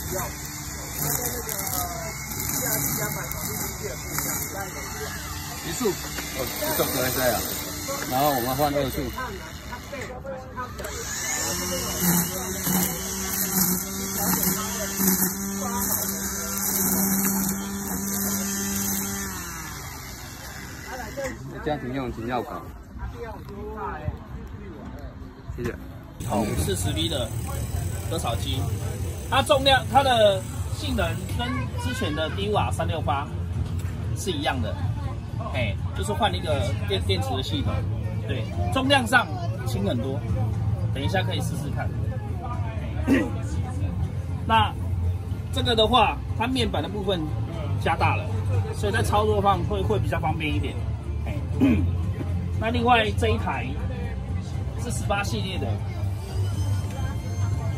1束，这个来塞啊，然后我们换2束。家庭用停药膏，谢谢。桶40V 的割草机，它重量、它的性能跟之前的低瓦368是一样的，就是换一个电池的系统，对，重量上轻很多，等一下可以试试看。那这个的话，它面板的部分加大了，所以在操作上会比较方便一点。那另外这一台是18系列的，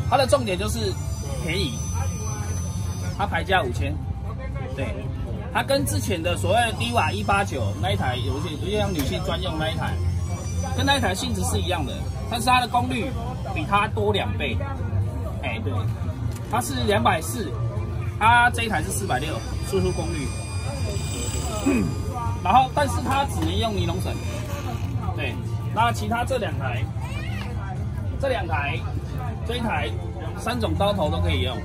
它的重点就是便宜，它牌价5000，对，它跟之前的所谓的低瓦189那一台有些像女性专用那一台，跟那一台性质是一样的，但是它的功率比它多2倍，对，它是240，它这一台是460输出功率。然后，但是它只能用尼龙绳，对。那其他这两台，这一台3种刀头都可以用，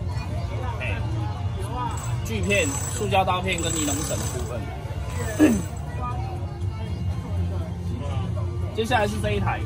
锯片、塑胶刀片跟尼龙绳的部分。接下来是这一台，